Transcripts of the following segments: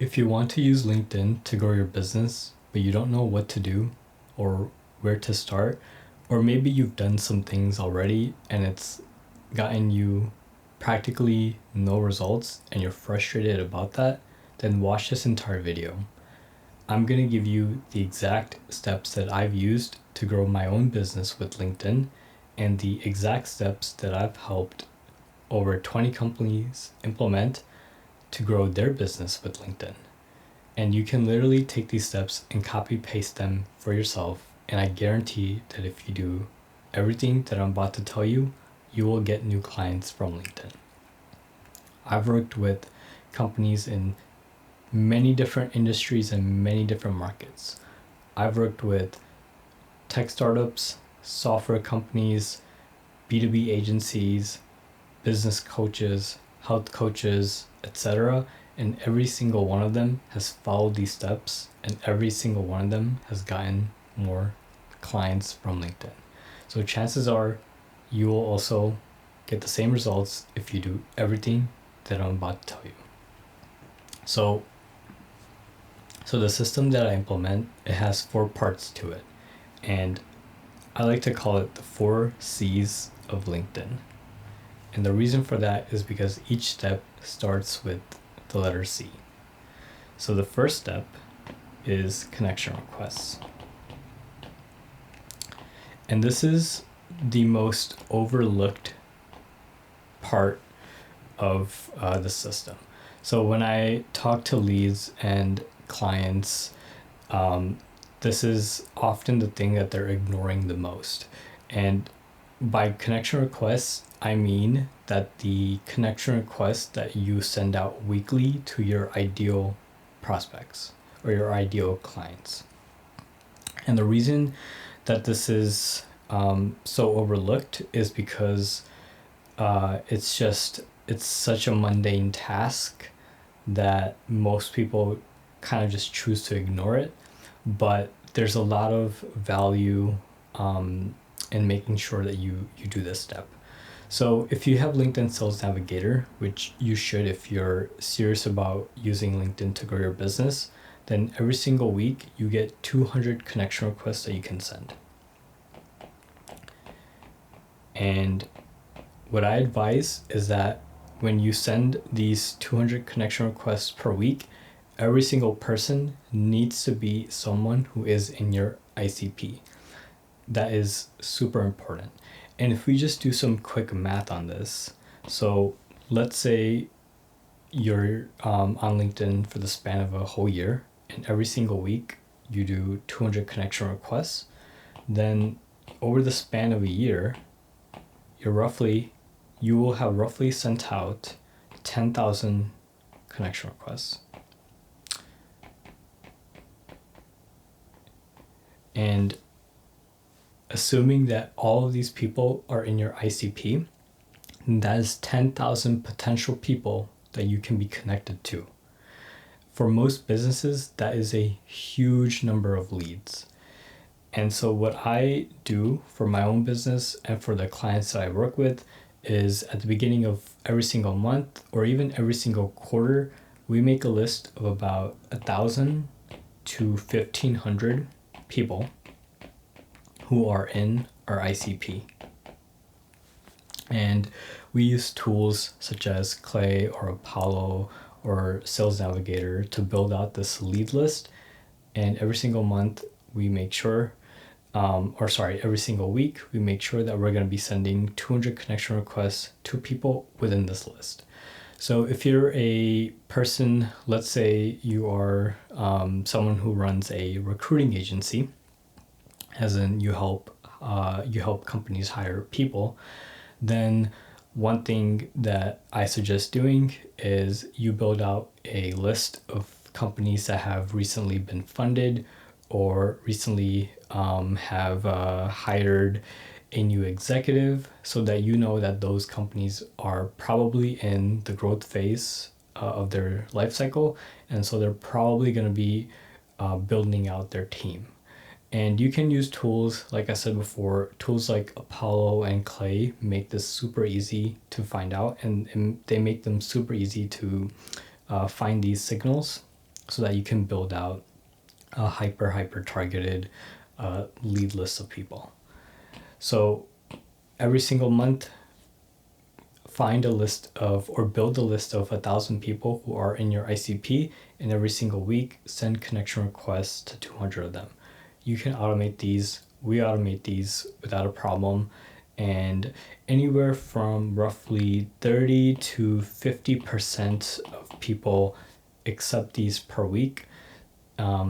If you want to use LinkedIn to grow your business, but you don't know what to do or where to start, or maybe you've done some things already and it's gotten you practically no results and you're frustrated about that, then watch this entire video. I'm going to give you the exact steps that I've used to grow my own business with LinkedIn and the exact steps that I've helped over 20 companies implement to grow their business with LinkedIn. And you can literally take these steps and copy paste them for yourself. And I guarantee that if you do everything that I'm about to tell you, you will get new clients from LinkedIn. I've worked with companies in many different industries and many different markets. I've worked with tech startups, software companies, B2B agencies, business coaches, health coaches, etc. And every single one of them has followed these steps, and every single one of them has gotten more clients from LinkedIn. So chances are you will also get the same results if you do everything that I'm about to tell you. So the system that I implement, it has 4 parts to it. And I like to call it the 4 C's of LinkedIn. And the reason for that is because each step starts with the letter C. So the first step is connection requests. And this is the most overlooked part of the system. So when I talk to leads and clients, this is often the thing that they're ignoring the most. And by connection requests, I mean that the connection requests that you send out weekly to your ideal prospects or your ideal clients. And the reason that this is so overlooked is because it's such a mundane task that most people kind of just choose to ignore it. But there's a lot of value in making sure that you do this step. So if you have LinkedIn Sales Navigator, which you should if you're serious about using LinkedIn to grow your business, then every single week you get 200 connection requests that you can send. And what I advise is that when you send these 200 connection requests per week, every single person needs to be someone who is in your ICP. That is super important. And if we just do some quick math on this, so let's say you're on LinkedIn for the span of a whole year, and every single week you do 200 connection requests, then over the span of a year, you will have roughly sent out 10,000 connection requests. And assuming that all of these people are in your ICP, that is 10,000 potential people that you can be connected to. For most businesses, that is a huge number of leads. And so what I do for my own business and for the clients that I work with is at the beginning of every single month or even every single quarter, we make a list of about 1,000 to 1,500 people who are in our ICP. And we use tools such as Clay or Apollo or Sales Navigator to build out this lead list. And every single month we make sure, every single week we make sure that we're going to be sending 200 connection requests to people within this list. So if you're a person, let's say you are someone who runs a recruiting agency, as in you help companies hire people, then one thing that I suggest doing is you build out a list of companies that have recently been funded or recently have hired a new executive, so that you know that those companies are probably in the growth phase of their life cycle, and so they're probably going to be building out their team. And you can use tools, like I said before, tools like Apollo and Clay make this super easy to find out, and they make them super easy to find these signals so that you can build out a hyper targeted lead list of people. So every single month, find a list of, or build a list of 1,000 people who are in your ICP, and every single week send connection requests to 200 of them. You can automate these. We automate these without a problem. And anywhere from roughly 30 to 50% of people accept these per week.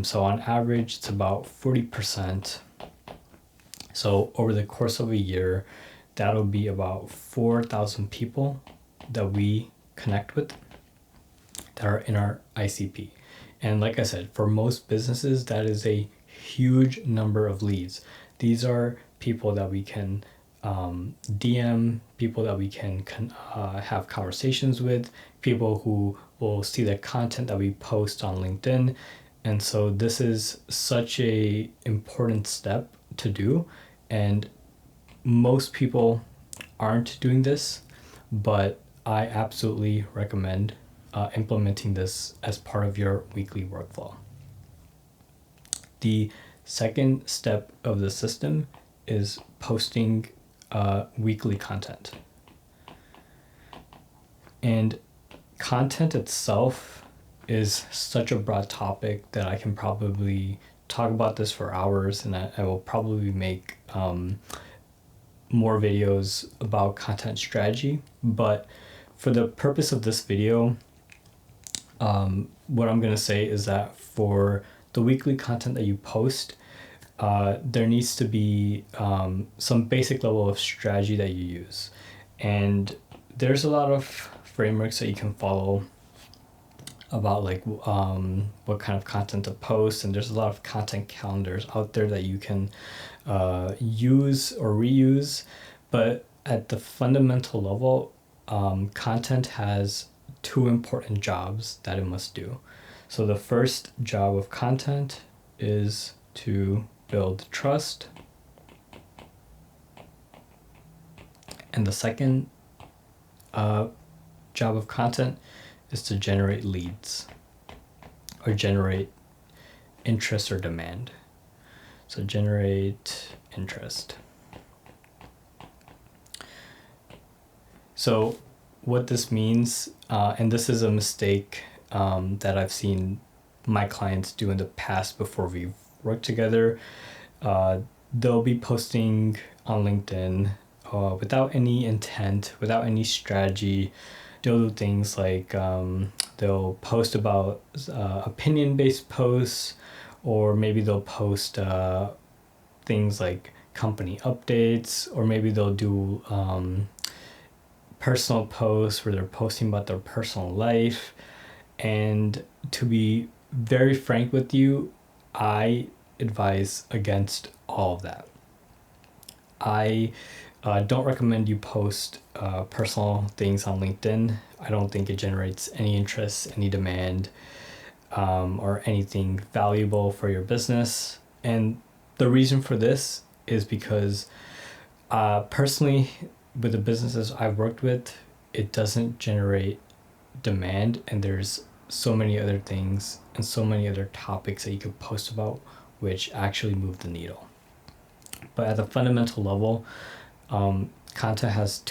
So on average, it's about 40%. So over the course of a year, that'll be about 4,000 people that we connect with that are in our ICP. And like I said, for most businesses, that is a huge number of leads. These are people that we can DM, people that we can have conversations with, people who will see the content that we post on LinkedIn. And so this is such a important step to do. And most people aren't doing this, but I absolutely recommend implementing this as part of your weekly workflow. The second step of the system is posting weekly content. And content itself is such a broad topic that I can probably talk about this for hours, and I will probably make more videos about content strategy. But for the purpose of this video, what I'm going to say is that for the weekly content that you post, there needs to be some basic level of strategy that you use. And there's a lot of frameworks that you can follow about like what kind of content to post, and there's a lot of content calendars out there that you can use or reuse. But at the fundamental level, content has two important jobs that it must do. So the first job of content is to build trust, and the second job of content is to generate leads or generate interest or demand. So generate interest. So what this means, and this is a mistake that I've seen my clients do in the past before we've worked together, they'll be posting on LinkedIn without any intent, without any strategy. They'll do things like they'll post about opinion-based posts, or maybe they'll post things like company updates, or maybe they'll do personal posts where they're posting about their personal life. And to be very frank with you, I advise against all of that. I don't recommend you post personal things on LinkedIn. I don't think it generates any interest, any demand, or anything valuable for your business. And the reason for this is because personally, with the businesses I've worked with, it doesn't generate demand, and there's so many other things and so many other topics that you could post about which actually move the needle. But at the fundamental level, content has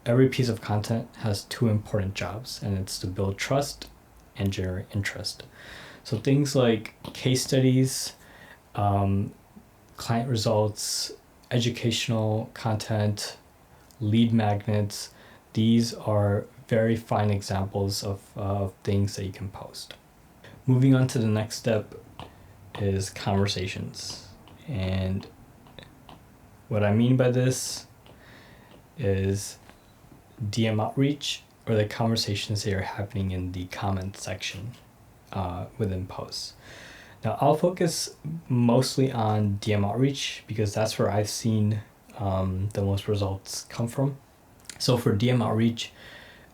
every piece of content has two important jobs, and it's to build trust and generate interest. So things like case studies, client results, educational content, lead magnets, these are very fine examples of things that you can post. Moving on to the next step is conversations. And what I mean by this is DM outreach, or the conversations that are happening in the comment section within posts. Now, I'll focus mostly on DM outreach because that's where I've seen the most results come from. So for DM outreach,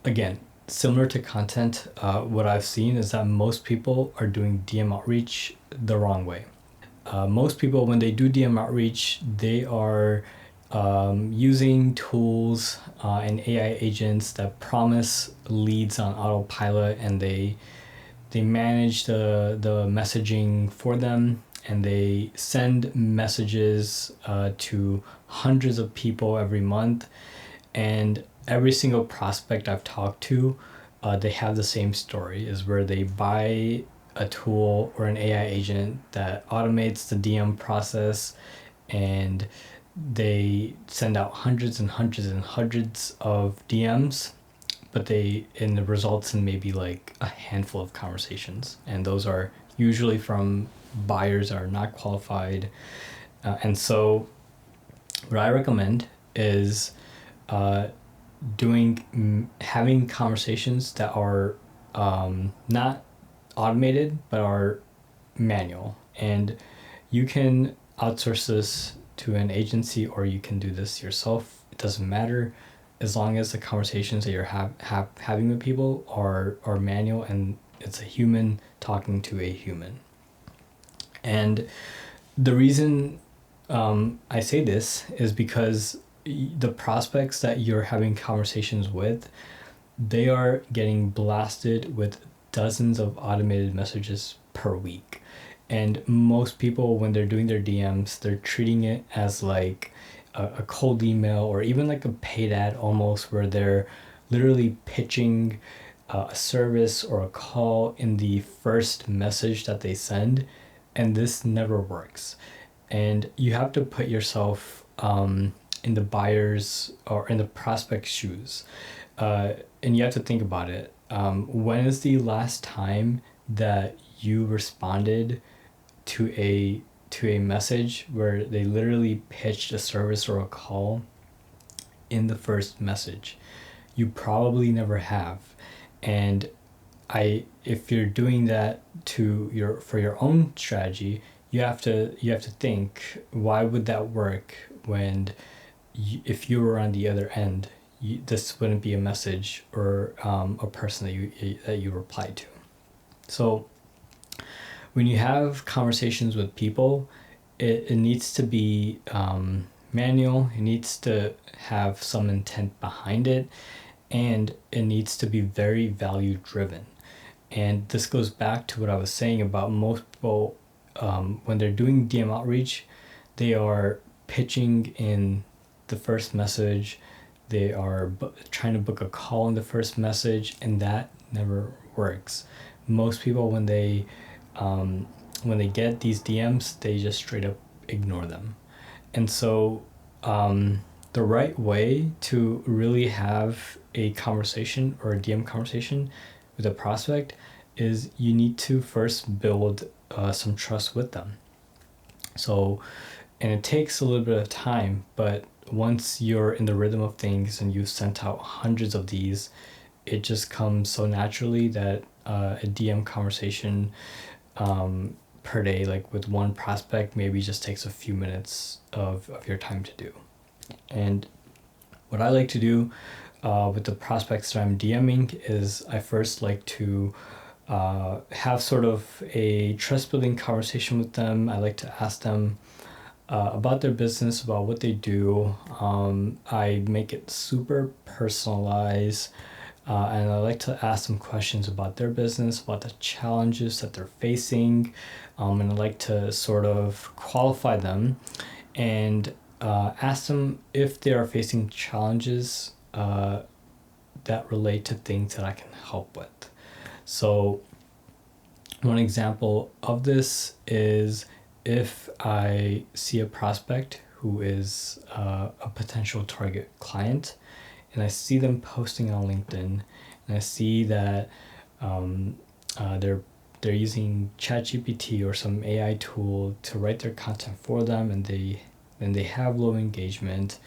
again, similar to content, what I've seen is that most people are doing DM outreach the wrong way. Most people, when they do DM outreach, they are using tools and AI agents that promise leads on autopilot, and they they manage the messaging for them, and they send messages to hundreds of people every month. And every single prospect I've talked to, they have the same story, is where they buy a tool or an AI agent that automates the DM process, and they send out hundreds and hundreds and hundreds of DMs, but the results in maybe like a handful of conversations, and those are usually from buyers that are not qualified. And so what I recommend is having conversations that are not automated but are manual, and you can outsource this to an agency or you can do this yourself. It doesn't matter, as long as the conversations that you're having with people are manual and it's a human talking to a human. And the reason I say this is because the prospects that you're having conversations with, they are getting blasted with dozens of automated messages per week. And most people, when they're doing their DMs, they're treating it as like a cold email or even like a paid ad almost, where they're literally pitching a service or a call in the first message that they send. And this never works. And you have to put yourself in the buyer's or in the prospect's shoes. And you have to think about it. When is the last time that you responded to a message where they literally pitched a service or a call in the first message? You probably never have. And if you're doing that for your own strategy, you have to think, why would that work when if you were on the other end, this wouldn't be a message or a person that you replied to. So when you have conversations with people, it needs to be manual. It needs to have some intent behind it, and it needs to be very value driven. And this goes back to what I was saying about most people, when they're doing DM outreach, they are pitching in the first message. They are trying to book a call in the first message, and that never works. Most people, when they get these DMs, they just straight up ignore them. And so the right way to really have a conversation or a DM conversation with a prospect is you need to first build some trust with them. So, and it takes a little bit of time, but once you're in the rhythm of things and you've sent out hundreds of these, it just comes so naturally that a DM conversation per day, like with one prospect, maybe just takes a few minutes of your time to do. And what I like to do with the prospects that I'm DMing is I first like to have sort of a trust building conversation with them. I like to ask them about their business, about what they do. I make it super personalized, and I like to ask them questions about their business, about the challenges that they're facing, and I like to sort of qualify them and ask them if they are facing challenges that relate to things that I can help with. So one example of this is if I see a prospect who is a potential target client, and I see them posting on LinkedIn, and I see that they're using ChatGPT or some AI tool to write their content for them, and they have low engagement,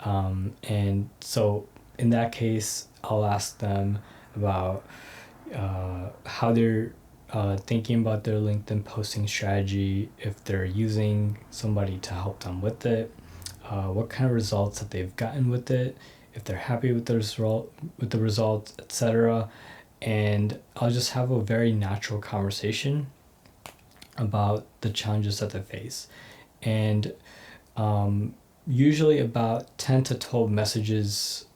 and so in that case, I'll ask them about how they're thinking about their LinkedIn posting strategy, if they're using somebody to help them with it, what kind of results that they've gotten with it, if they're happy with the results, etc. And I'll just have a very natural conversation about the challenges that they face. And usually about 10 to 12 messages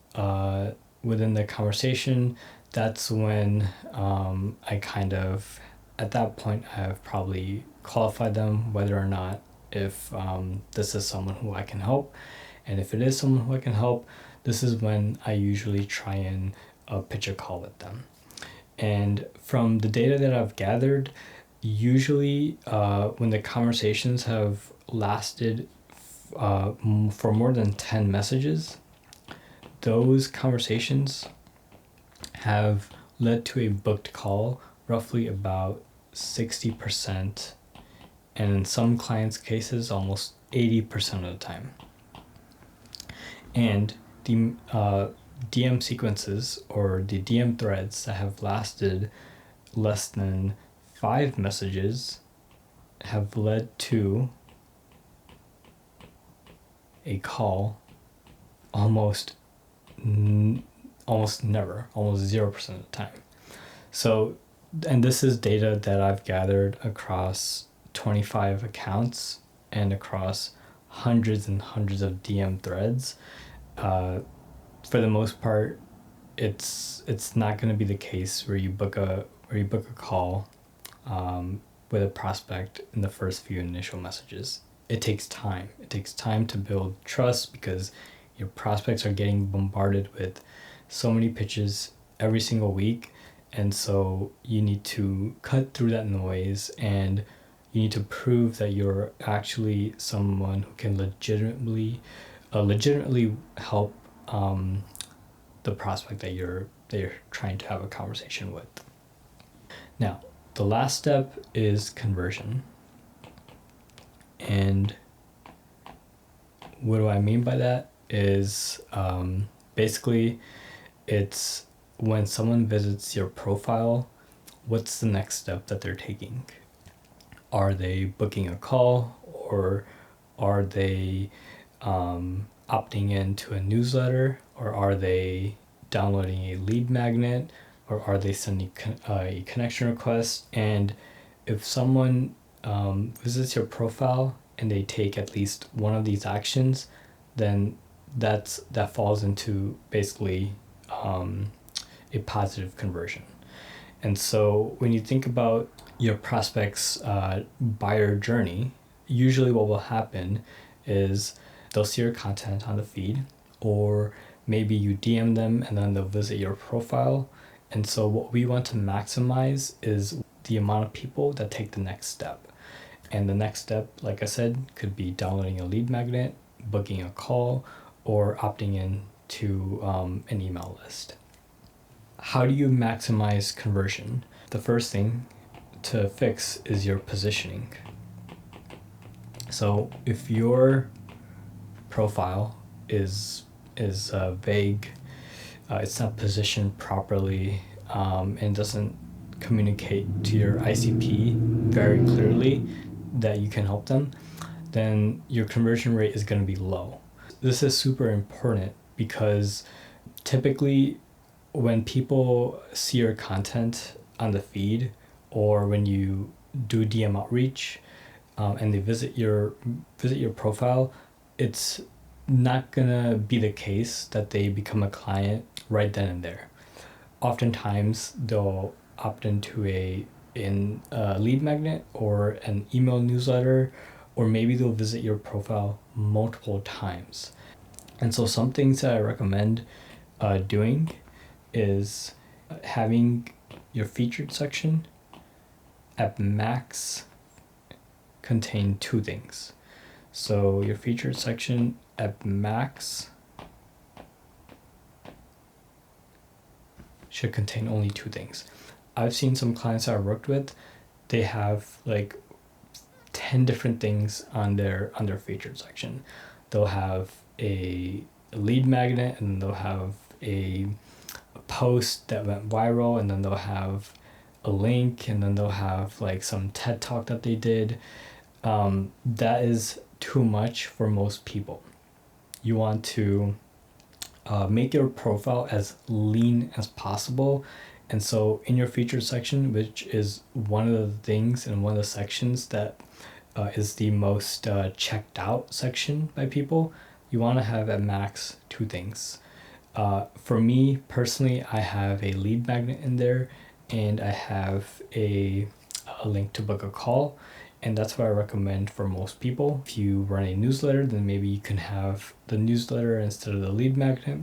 within the conversation, that's when I kind of, at that point, I've probably qualified them whether or not if this is someone who I can help. And if it is someone who I can help, this is when I usually try and pitch a call with them. And from the data that I've gathered, usually when the conversations have lasted for more than 10 messages, those conversations have led to a booked call roughly about 60%, and in some clients' cases, almost 80% of the time. And the DM sequences or the DM threads that have lasted less than 5 messages have led to a call almost never, almost 0% of the time. So, and this is data that I've gathered across 25 accounts and across hundreds and hundreds of DM threads. For the most part, it's not going to be the case where you book a call with a prospect in the first few initial messages. It takes time. It takes time to build trust because your prospects are getting bombarded with so many pitches every single week, and so you need to cut through that noise and you need to prove that you're actually someone who can legitimately help the prospect that you're trying to have a conversation with. Now, the last step is conversion. And what do I mean by that is basically it's when someone visits your profile, what's the next step that they're taking? Are they booking a call, or are they opting into a newsletter, or are they downloading a lead magnet, or are they sending a connection request? And if someone visits your profile and they take at least one of these actions, then that falls into basically a positive conversion. And so when you think about your prospect's buyer journey, usually what will happen is they'll see your content on the feed, or maybe you DM them and then they'll visit your profile. And so what we want to maximize is the amount of people that take the next step. And the next step, like I said, could be downloading a lead magnet, booking a call, or opting in to an email list. How do you maximize conversion? The first thing to fix is your positioning. So if your profile is vague, it's not positioned properly, and doesn't communicate to your ICP very clearly that you can help them, then your conversion rate is going to be low. This is super important because typically when people see your content on the feed, or when you do DM outreach and they visit your profile, it's not gonna be the case that they become a client right then and there. Oftentimes they'll opt into a lead magnet or an email newsletter, or maybe they'll visit your profile multiple times. And so some things that I recommend doing is having your featured section at max contain 2 things. So your featured section at max should contain only 2 things. I've seen some clients that I've worked with, they have like 10 different things on their featured section. They'll have a lead magnet, and they'll have a post that went viral, and then they'll have a link, and then they'll have like some TED talk that they did. That is too much for most people. You want to make your profile as lean as possible. And so in your featured section, which is one of the things and one of the sections that is the most checked out section by people, you want to have at max 2 things. For me personally, I have a lead magnet in there, and I have a link to book a call, and that's what I recommend for most people. If you run a newsletter, then maybe you can have the newsletter instead of the lead magnet.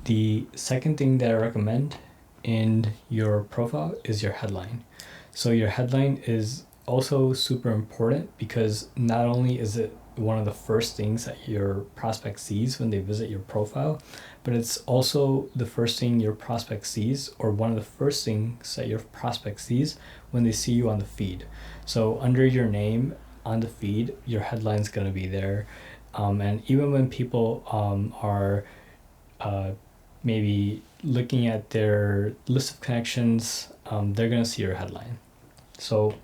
The second thing that I recommend in your profile is your headline. So your headline is also super important because not only is it one of the first things that your prospect sees when they visit your profile, but it's also the first thing your prospect sees, or one of the first things that your prospect sees when they see you on the feed. So under your name on the feed, your headline's going to be there. And even when people are maybe looking at their list of connections, they're going to see your headline. So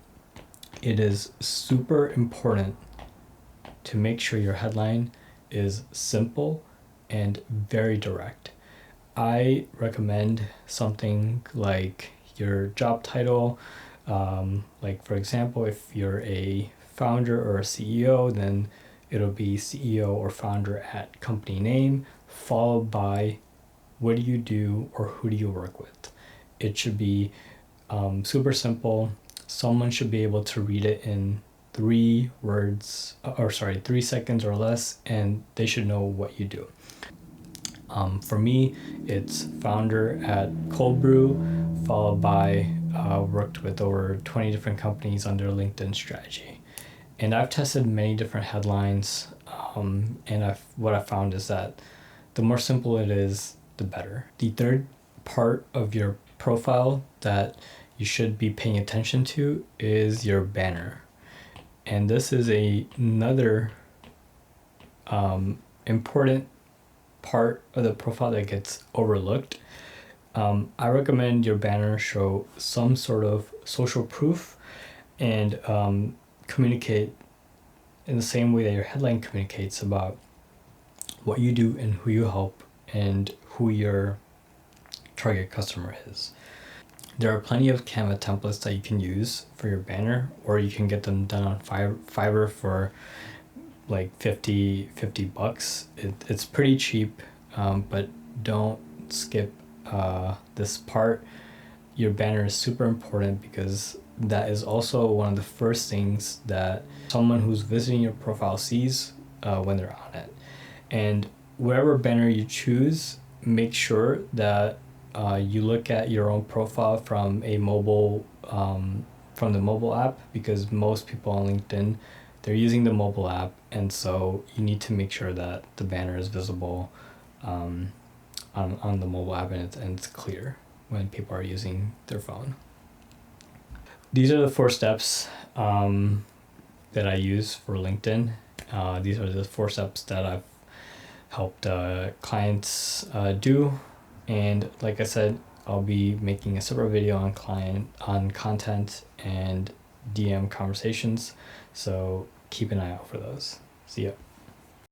it is super important to make sure your headline is simple and very direct. I recommend something like your job title. Like for example, if you're a founder or a CEO, then it'll be CEO or founder at company name, followed by what do you do or who do you work with. It should be super simple. Someone should be able to read it in 3 seconds or less, and they should know what you do. For me, it's founder at Cold Brew, followed by worked with over 20 different companies under LinkedIn strategy. And I've tested many different headlines, and what I found is that the more simple it is, the better. The third part of your profile that you should be paying attention to is your banner. And this is another important part of the profile that gets overlooked. I recommend your banner show some sort of social proof and communicate in the same way that your headline communicates about what you do and who you help and who your target customer is. There are plenty of Canva templates that you can use for your banner, or you can get them done on Fiverr for like 50 bucks. It's pretty cheap, but don't skip this part. Your banner is super important because that is also one of the first things that someone who's visiting your profile sees when they're on it. And whatever banner you choose, make sure that you look at your own profile from a mobile from the mobile app, because most people on LinkedIn, they're using the mobile app, and so you need to make sure that the banner is visible on the mobile app and it's clear when people are using their phone. These are the 4 steps that I use for LinkedIn. These are the 4 steps that I've helped clients do. And like I said, I'll be making a separate video on content and DM conversations. So keep an eye out for those. See ya.